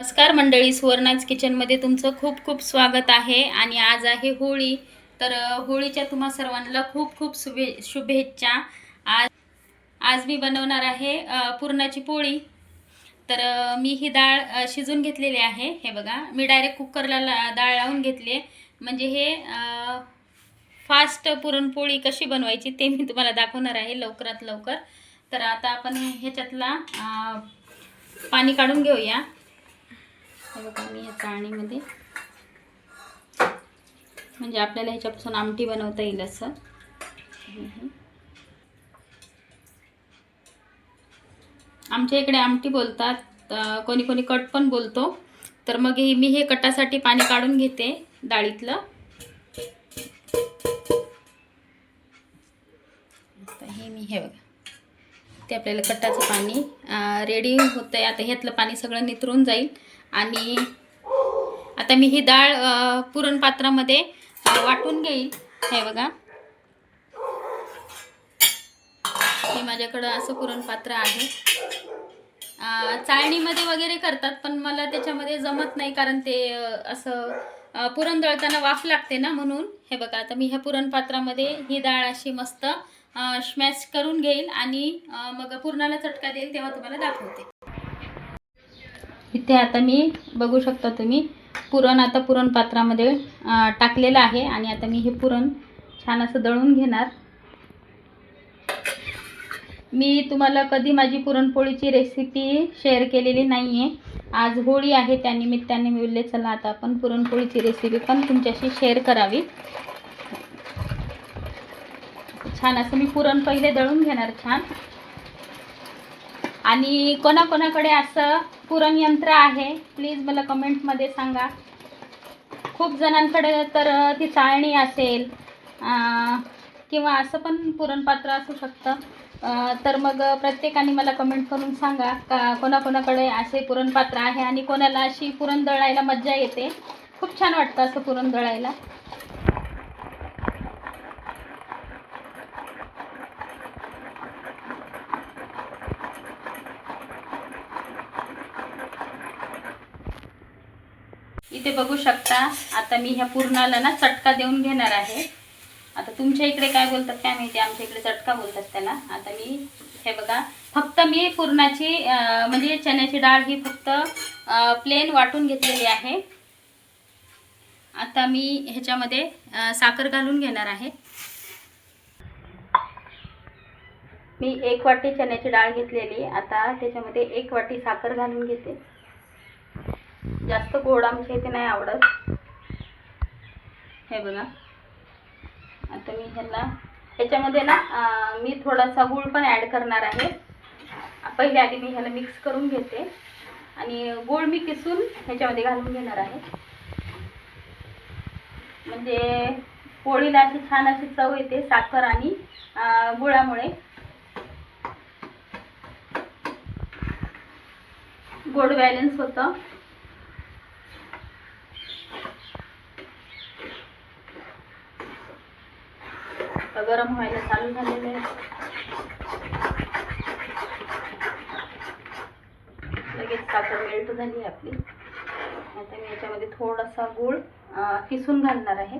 नमस्कार मंडळी, सुवर्णाज किचनमध्ये तुमचं खूप खूप स्वागत आहे. आणि आज आहे होळी. तर होळीच्या तुम्हा सर्वांना खूप खूप शुभेच्छा. आज आज मी बनवणार आहे पुरणाची पोळी. तर मी ही डाळ शिजून घेतलेली आहे. हे बघा, मी डायरेक्ट कुकरला डाळ लावून घेतली, म्हणजे हे फास्ट पुरणपोळी कशी बनवायची ते मी तुम्हाला दाखवणार आहे लवकरात लवकर. तर आता आपण ह्याच्यातला पाणी काढून घेऊया. हे बघा, मी या चाळणीमध्ये, म्हणजे आपल्याला ह्याच्यापासून आमटी बनवता येईल असं. आमच्या इकडे आमटी बोलतात, कोणी कोणी कट पण बोलतो. तर मग मी हे कटासाठी पाणी काढून घेते डाळीतलं. हे बघा, ते आपल्याला कटाचं पाणी रेडी होतं आहे. आता ह्यातलं पाणी सगळं नितरून जाईल. आणि आता मी ही डाळ पुरण पात्रामध्ये वाटून घेईल. हे बघा, हे माझ्याकडं असं पुरण पात्र आहे. चाळणीमध्ये वगैरे करतात, पण मला त्याच्यामध्ये जमत नाही, कारण ते असं पुरण दळताना वाफ लागते ना, म्हणून. हे बघा, आता मी ह्या पुरण पात्रामध्ये ही डाळ अशी मस्त स्मॅश करून घेईल आणि मग पुरणाला चटका देईल, तेव्हा तुम्हाला दाखवते. इथे आता मी बघू शकता तुम्ही, पुरण आता पुरण पात्रामध्ये टाकलेलं आहे. आणि आता मी हे पुरण छान असं दळून घेणार. मी तुम्हाला कधी माझी पुरणपोळीची रेसिपी शेअर केलेली नाही आहे. आज होळी आहे, त्यानिमित्ताने मी बोलले चला आता आपण पुरणपोळीची रेसिपी पण तुमच्याशी शेअर करावी. छान असं मी पुरण पहिले दळून घेणार छान. आणि कोणाकोणाकडे असं पुरण यंत्र आहे, प्लीज मला कमेंटमध्ये सांगा. खूप जणांकडे तर ती चाळणी असेल किंवा असं पण पुरणपात्र असू शकतं. तर मग प्रत्येकाने मला कमेंट करून सांगा का कोणाकोणाकडे असे पुरणपात्र आहे आणि कोणाला अशी पुरण दळायला मज्जा येते. खूप छान वाटतं असं पुरण दळायला. इथे बघू शकता, आता मी ह्या पुरणाला ना चटका देऊन घेणार आहे. आता तुमच्या इकडे काय बोलतात काय माहिती, आमच्या इकडे चटका बोलतात त्याला. आता मी हे बघा, फक्त मी पुरणाची म्हणजे चण्याची डाळ ही फक्त प्लेन वाटून घेतलेली आहे. आता मी ह्याच्यामध्ये साखर घालून घेणार आहे. मी 1 वाटी चण्याची डाळ घेतलेली, आता त्याच्यामध्ये 1 वाटी साखर घालून घेते. जास्त गोड आमच्या इथे नाही आवडत. हे बघा, आता मी ह्याच्यामध्ये ना मी थोडासा गूळ पण ॲड करणार आहे. पहिले आधी मी ह्याला मिक्स करून घेते आणि गूळ मी किसून ह्याच्यामध्ये घालून घेणार आहे. म्हणजे पोळीला अशी छान अशी चव येते साखर आणि गुळामुळे. गोड बॅलन्स होतं. गरम व्हायला चालू झालेलं आहे. लगेच साखर मेल्ट झाली आपली. आता मी याच्यामध्ये थोडासा गूळ किसून घालणार आहे.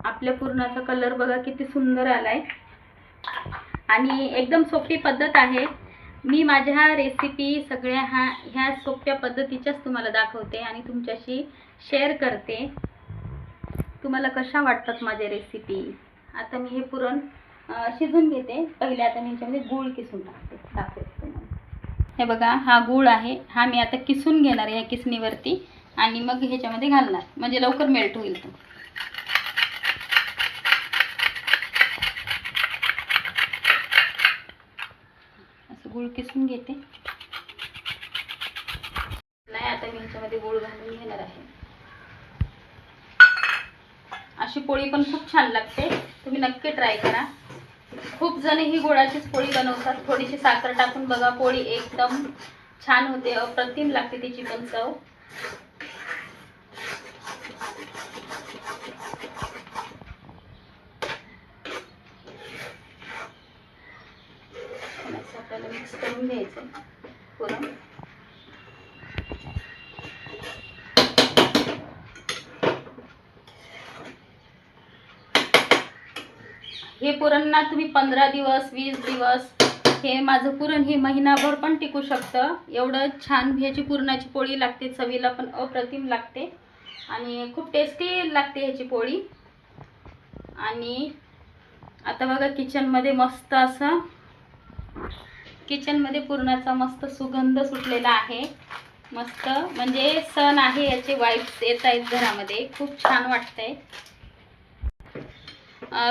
आपल्या पुरणाचा कलर बघा किती सुंदर आलाय. आणि एकदम सोपी पद्धत आहे. मी माझ्या रेसिपी सगळ्या ह्या सोप्या पद्धतीच्याच तुम्हाला दाखवते आणि तुमच्याशी शेअर करते. तुम्हाला कशा वाटतात माझ्या रेसिपी. आता मी हे पुरण शिजून घेते. पहिले आता मी ह्याच्यामध्ये गूळ किसून दाखवते तुम्हाला. हे बघा, हा गूळ आहे, हा मी आता किसून घेणार या किसणीवरती आणि मग ह्याच्यामध्ये घालणार, म्हणजे लवकर मेल्ट होईल तो. गूळ किसून घेते. नाही, आता मी ह्याच्यामध्ये गूळ घालून घेणार आहे. अशी पोळी पण खूप छान लागते, तुम्ही नक्की ट्राय करा. खूप जण ही गुळाचीच पोळी बनवतात. थोडीशी साखर टाकून बघा, पोळी एकदम छान होते, अप्रतिम लागते तिची पण चव. आपल्याला मिक्स करून घ्यायचं पुरण. हे पुरण ना तुम्ही 15 दिवस 20 दिवस, हे माझं पुरण हे महिनाभर पण टिकू शकतं. एवढं छान ह्याची पुरणाची पोळी लागते, चवीला पण अप्रतिम लागते आणि खूप टेस्टी लागते ह्याची पोळी. आणि आता बघा किचनमध्ये मस्त असं किचनमध्ये पुरणाचा मस्त सुगंध सुटलेला आहे. मस्त म्हणजे सण आहे याचे वाइब्स येत आहेत घरामध्ये, खूप छान वाटतंय.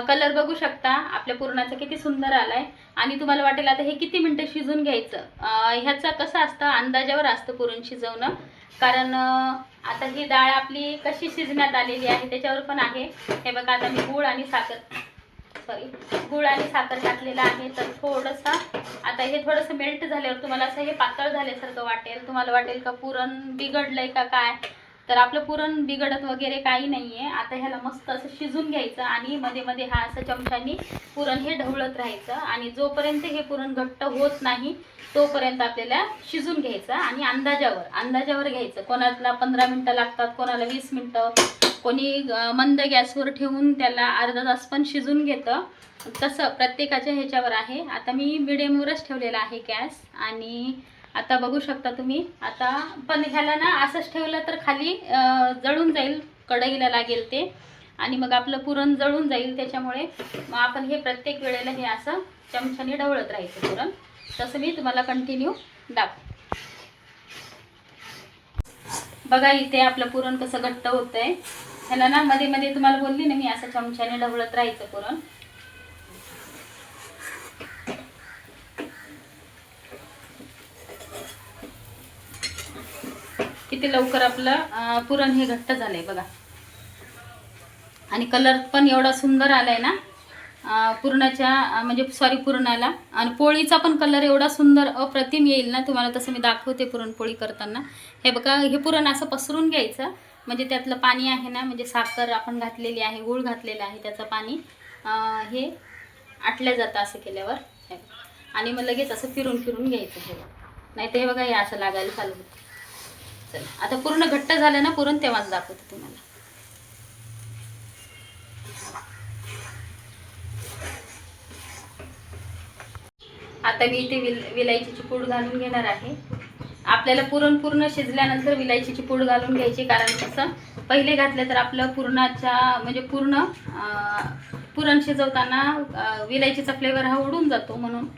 कलर बघू शकता आपल्या पुरणाचा किती सुंदर आलाय. आणि तुम्हाला वाटेल आता हे किती मिनिटं शिजून घ्यायचं. ह्याचं कसं असतं, अंदाजावर असतं पुरण शिजवणं. कारण आता ही डाळ आपली कशी शिजण्यात आलेली आहे त्याच्यावर पण आहे. हे बघा आता मी गूळ आणि साखर टाकलेलं आहे. तर थोडंसं आता हे थोडंसं मेल्ट झाल्यावर तुम्हाला असं हे पातळ झाल्यासारखं वाटेल. तुम्हाला वाटेल का पुरण बिघडलंय का काय, तर आपलं पुरण बिघडत वगैरे काही नाही आहे. आता ह्याला मस्त असं शिजून घ्यायचं आणि मध्ये मध्ये हा असं चमच्यानी पुरण हे ढवळत राहायचं. आणि जोपर्यंत हे पुरण घट्ट होत नाही तोपर्यंत आपल्याला शिजून घ्यायचं. आणि अंदाजावर घ्यायचं. कोणाला 15 मिनटं लागतात, कोणाला 20 मिनटं, कोणी मंद गॅसवर ठेवून त्याला अर्धा तास पण शिजून घेतं. तसं प्रत्येकाच्या ह्याच्यावर आहे. आता मी मिडियमवरच ठेवलेला आहे गॅस. आणि आता बघू शकता तुम्ही. आता पण ह्याला ना असंच ठेवलं तर खाली जळून जाईल, कढईला लागेल ते आणि मग आपलं पुरण जळून जाईल. त्याच्यामुळे मग आपण हे प्रत्येक वेळेला हे असं चमच्याने ढवळत राहायचं पुरण. तसं मी तुम्हाला कंटिन्यू दाखवते. बघा इथे आपलं पुरण कसं घट्ट होतंय. ह्याला ना मध्ये मध्ये तुम्हाला बोलली ना मी असं चमच्याने ढवळत राहायचं पुरण. किती लवकर आपलं पुरण हे घट्ट झालंय बघा. आणि कलर पण एवढा सुंदर आलाय ना पुरणाच्या पुरणाला. आणि पोळीचा पण कलर एवढा सुंदर अप्रतिम येईल ना तुम्हाला. तसं मी दाखवते पुरणपोळी करताना. हे बघा हे पुरण असं पसरून घ्यायचं. म्हणजे त्यातलं पाणी आहे ना, म्हणजे साखर आपण घातलेली आहे, गूळ घातलेलं आहे, त्याचं पाणी हे आटलं जातं असं केल्यावर. आणि मग लगेच असं फिरून घ्यायचं. हे नाही तर हे बघा हे असं लागायला चालू होतं. चला आता पूर्ण घट्ट झालं ना पुरण तेव्हाच दाखवते तुम्हाला. आता मी इथे विलायचीची पूड घालून घेणार आहे. आपल्याला पुरण पूर्ण शिजल्यानंतर विलायचीची पूड घालून घ्यायची. कारण कसं पहिले घातलं तर आपलं पुरण शिजवताना विलायचीचा फ्लेवर हा उडून जातो. म्हणून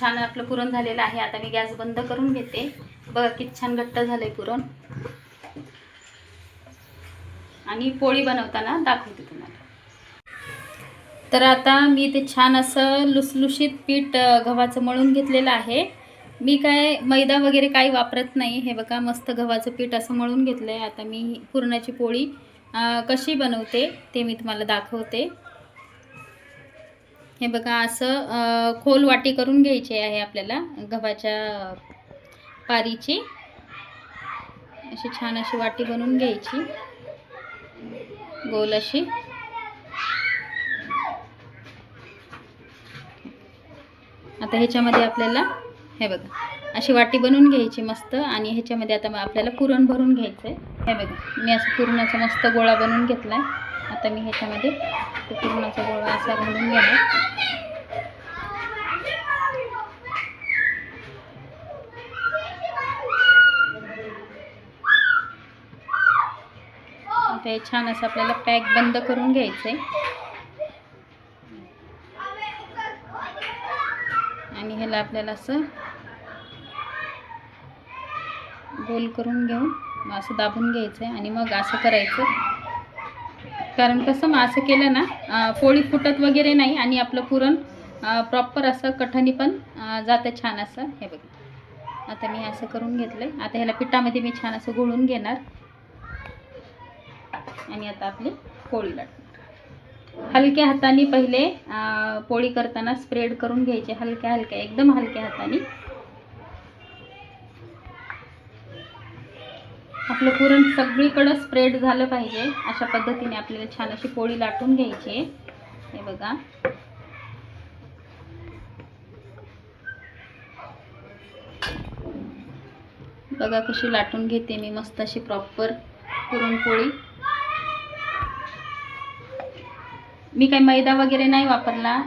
छान आपलं पुरण झालेलं आहे. आता मी गॅस बंद करून घेते. बघा किती छान घट्ट झालंय पुरण. आणि पोळी बनवताना दाखवते तुम्हाला. तर आता मी ते छान असं लुसलुशीत पीठ गव्हाचं मळून घेतलेलं आहे. मी काय मैदा वगैरे काही वापरत नाही. हे बघा मस्त गव्हाचं पीठ असं मळून घेतलं आहे. आता मी पुरणाची पोळी कशी बनवते ते मी तुम्हाला दाखवते. हे बघा असं खोल वाटी करून घ्यायची आहे आपल्याला गव्हाच्या पारीची. अशी छान अशी वाटी बनवून घ्यायची गोल अशी. आता ह्याच्यामध्ये आपल्याला हे बघा अशी वाटी बनवून घ्यायची मस्त. आणि ह्याच्यामध्ये आता आपल्याला पुरण भरून घ्यायचं आहे. हे बघा मी असं पुरणाचा मस्त गोळा बनवून घेतला आहे. आता मी ह्याच्यामध्ये तो पुरणाचा गोळा असा घालून घेणार. आता हे छान असं आपल्याला पॅक बंद करून घ्यायचं आहे. आणि ह्याला आपल्याला असं गोल करून घेऊन असं दाबून घ्यायचं आहे. आणि मग असं करायचं. कारण कसं मग असं केलं ना पोळी फुटत वगैरे नाही. आणि आपलं पुरण प्रॉपर असं कठणी पण जातं छान असं. हे बघा आता मी असं करून घेतलं आहे. आता ह्याला पिठामध्ये मी छान असं घोळून घेणार. आणि आता आपली पोळी लाटणार. हलक्या हाताने पहिले पोळी करताना स्प्रेड करून घ्यायचे. हलक्या एकदम हलक्या हाताने. आपलं पुरण सगळीकडे स्प्रेड झालं पाहिजे. अशा पद्धतीने आपल्याला छान अशी पोळी लाटून घ्यायची आहे. हे बघा बघा कशी लाटून घेते मी मस्त अशी प्रॉपर पुरणपोळी. मी काही मैदा वगैरे नाही वापरला.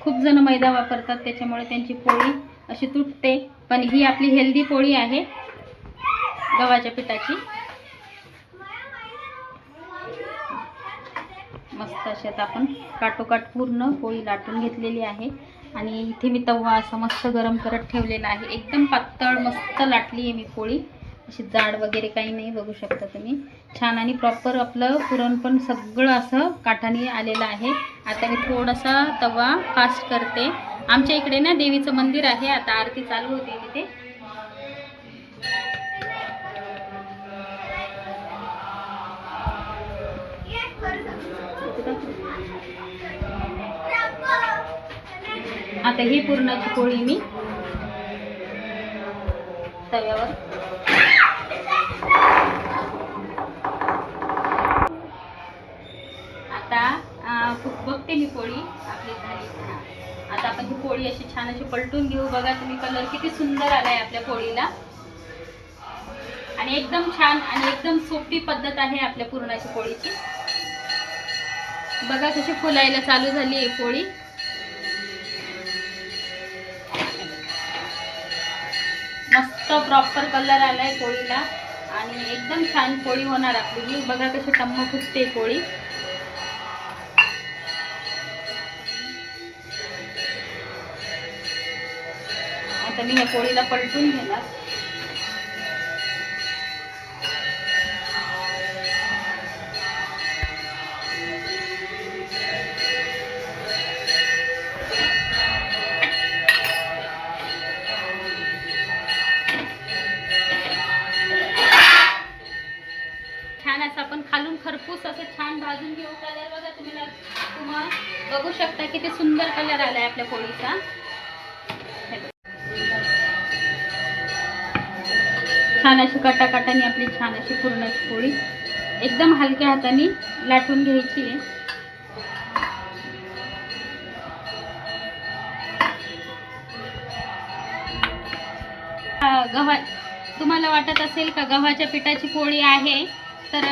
खूप जण मैदा वापरतात त्याच्यामुळे त्यांची पोळी अशी तुटते, पण ही आपली हेल्दी पोळी आहे गव्हाच्या पिठाची. मस्त अशी आता आपण काटोकाट पूर्ण पोळी लाटून घेतलेली आहे. आणि इथे मी तवा असा मस्त गरम करत ठेवलेला आहे. एकदम पातळ मस्त लाटली आहे मी पोळी, अशी जाड वगैरे काही नाही. बघू शकता तुम्ही छान आणि प्रॉपर आपलं पुरण पण सगळं असं काठाने आलेलं आहे. आता मी थोडासा तवा फास्ट करते. आमच्या इकडे ना देवीचं मंदिर आहे, आता आरती चालू होते तिथे. आता ही पुरणाची पोळी मी तव्यावर आता बघते मी पोळी आपली झाली. आता आपण ही पोळी अशी छान अशी पलटून घेऊ. बघा तुम्ही कलर किती सुंदर आलाय आपल्या पोळीला. आणि एकदम छान आणि एकदम सोपी पद्धत आहे आपल्या पुरणाची पोळीची. बघा कशी फुलायला चालू झाली आहे पोळी. मस्त प्रॉपर कलर आलाय पोळीला आणि एकदम छान पोळी होणार आपली. बघा कशी टम्म फुटते पोळी. आता मी या पोळीला पलटून घेणार. छान असं आपण खालून खरपूस असं छान भाजून घेऊ. कलर बघा तुम्हाला बघू शकता किती सुंदर कलर आलाय आपल्या पोळीचा. छान अशी काटाकाटाने आपली छान अशी पुरणाची पोळी एकदम हलक्या हाताने लाटून घ्यायची आहे. तुम्हाला वाटत असेल का गव्हाच्या पिठाची पोळी आहे तर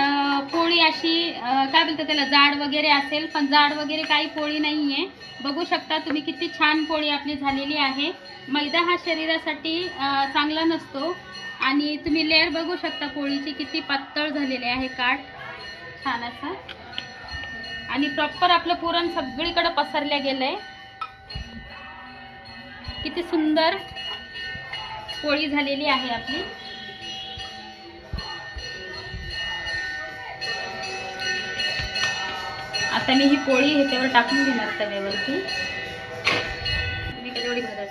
पोळी अशी काय बोलतात त्याला जाड वगैरे असेल, पण जाड वगैरे काही पोळी नाही आहे. बघू शकता तुम्ही किती छान पोळी आपली झालेली आहे. मैदा हा शरीरासाठी चांगला नसतो. आणि तुम्ही लेअर बघू शकता पोळीची किती पातळ झालेले आहे काठ छान असं. आणि प्रॉपर आपलं पुरण सगळीकडे पसरल्या गेलंय. किती सुंदर पोळी झालेली आहे आपली. आता मी ही पोळी ह्याच्यावर टाकून घेणार तव्यावरती. मी कधी भाजत.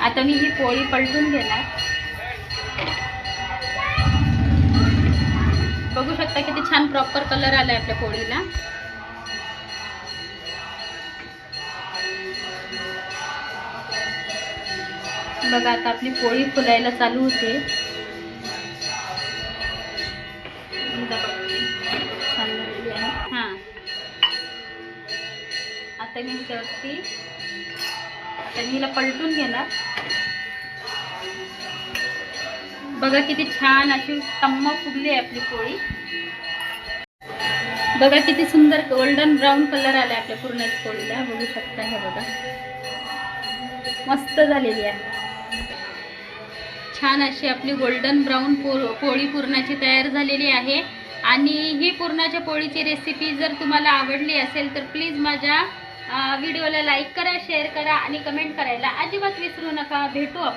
आता मी ही पोळी पलटून घेणार. बघू शकता किती छान प्रॉपर कलर आलाय आपल्या पोळीला. बघा आता आपली पोळी फुलायला चालू होते. छान झालेली आहे. हां आता मी ह्याच्यावरती आता मी हिला पलटून घेणार. बघा किती छान अशी टम्म फुगली आहे आपली पोळी. बघा किती सुंदर गोल्डन ब्राऊन कलर आलाय आपल्या पुरणाच्या पोळीला. बघू शकता हे बघा मस्त झालेली आहे. छान अशी आपली गोल्डन ब्राऊन पोळी पुरणाची तयार झालेली आहे. आणि ही पुरणाच्या पोळीची रेसिपी जर तुम्हाला आवडली असेल तर प्लीज माझ्या व्हिडिओला लाईक करा, शेअर करा आणि कमेंट करायला अजिबात विसरू नका. भेटू आपण